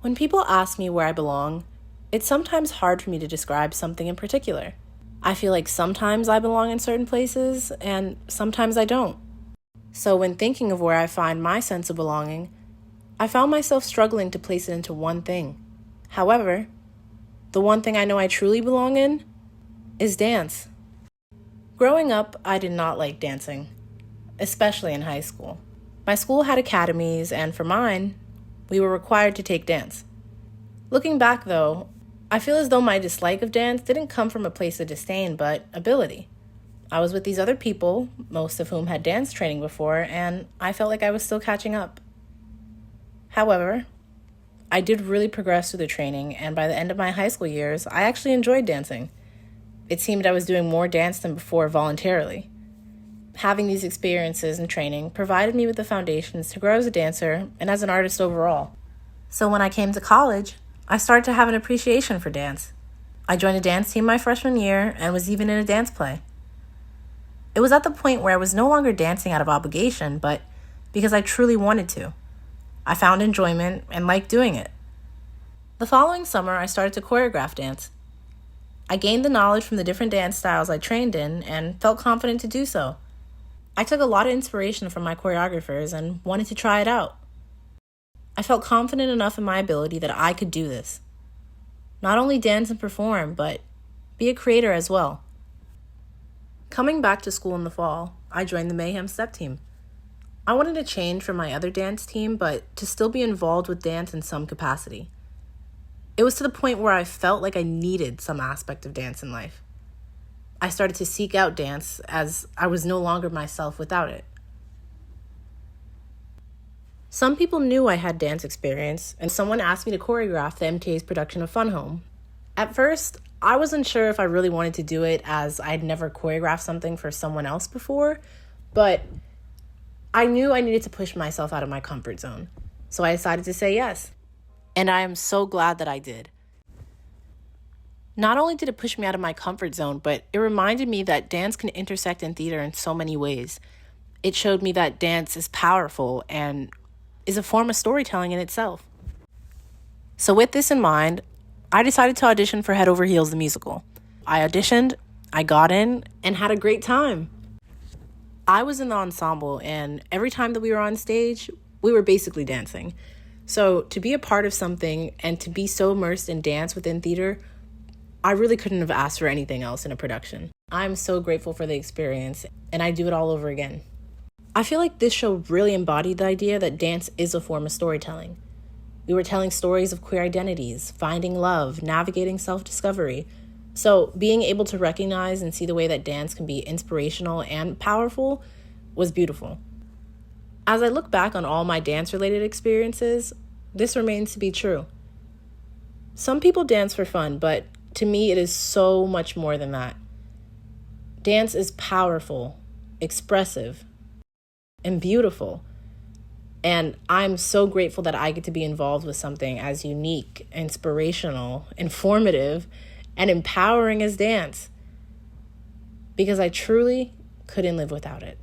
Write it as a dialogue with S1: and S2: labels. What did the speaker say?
S1: When people ask me where I belong, it's sometimes hard for me to describe something in particular. I feel like sometimes I belong in certain places and sometimes I don't. So when thinking of where I find my sense of belonging, I found myself struggling to place it into one thing. However, the one thing I know I truly belong in is dance. Growing up, I did not like dancing, especially in high school. My school had academies, and for mine, we were required to take dance. Looking back, though, I feel as though my dislike of dance didn't come from a place of disdain, but ability. I was with these other people, most of whom had dance training before, and I felt like I was still catching up. However, I did really progress through the training, and by the end of my high school years, I actually enjoyed dancing. It seemed I was doing more dance than before voluntarily. Having these experiences and training provided me with the foundations to grow as a dancer and as an artist overall. So when I came to college, I started to have an appreciation for dance. I joined a dance team my freshman year and was even in a dance play. It was at the point where I was no longer dancing out of obligation, but because I truly wanted to. I found enjoyment and liked doing it. The following summer, I started to choreograph dance. I gained the knowledge from the different dance styles I trained in and felt confident to do so. I took a lot of inspiration from my choreographers and wanted to try it out. I felt confident enough in my ability that I could do this. Not only dance and perform, but be a creator as well. Coming back to school in the fall, I joined the Mayhem Step Team. I wanted to change from my other dance team, but to still be involved with dance in some capacity. It was to the point where I felt like I needed some aspect of dance in life. I started to seek out dance as I was no longer myself without it. Some people knew I had dance experience, and someone asked me to choreograph the MTA's production of Fun Home. At first, I wasn't sure if I really wanted to do it as I'd never choreographed something for someone else before, but I knew I needed to push myself out of my comfort zone, so I decided to say yes. And I am so glad that I did. Not only did it push me out of my comfort zone, but it reminded me that dance can intersect in theater in so many ways. It showed me that dance is powerful and is a form of storytelling in itself. So with this in mind, I decided to audition for Head Over Heels the musical. I auditioned, I got in, and had a great time. I was in the ensemble, and every time that we were on stage, we were basically dancing. So to be a part of something and to be so immersed in dance within theater, I really couldn't have asked for anything else in a production. I'm so grateful for the experience, and I do it all over again. I feel like this show really embodied the idea that dance is a form of storytelling. We were telling stories of queer identities, finding love, navigating self-discovery. So being able to recognize and see the way that dance can be inspirational and powerful was beautiful. As I look back on all my dance-related experiences, this remains to be true. Some people dance for fun, but to me it is so much more than that. Dance is powerful, expressive, and beautiful. And I'm so grateful that I get to be involved with something as unique, inspirational, informative, and empowering as dance, because I truly couldn't live without it.